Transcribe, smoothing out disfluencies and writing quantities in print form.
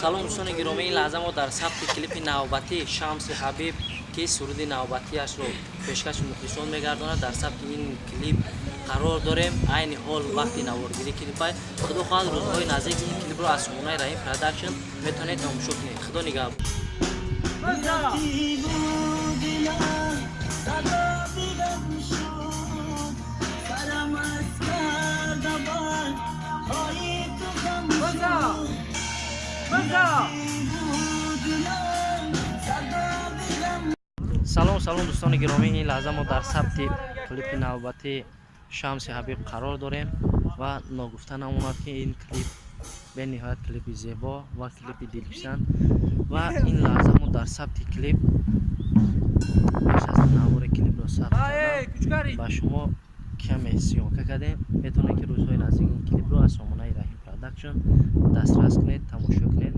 салом дӯстони гиромӣ, ин лаҳза мо дар сабти клипи навбатӣ Шамси Ҳабиб ки суруди навбатиашро пешкаши мухлисон мегардонад, дар сабти ин клип қарор дорем. Айни ҳол вақти наворгирии клипай. Худо хоҳад рӯзҳои наздик ин клипро аз сомонаи Раҳим Production метавонед тамошо кунед. Худо нигаҳбон. салом дӯстони гиромӣ, ин лаҳза мо дар сабти клипи навбати Шамси Ҳабиб қарор дорем ва ногуфта намонад ки ин клип бениҳоят клипи зебо ва клипи дилписанд ва ин лаҳза мо дар сабти клип беш аз навори клипро сабт кардам ба шумо каме сиёнка кардем. метавонед ки рӯзҳои наздик ин клипро аз сомонаи Раҳим Production дастрас кунед, тамошо кунед.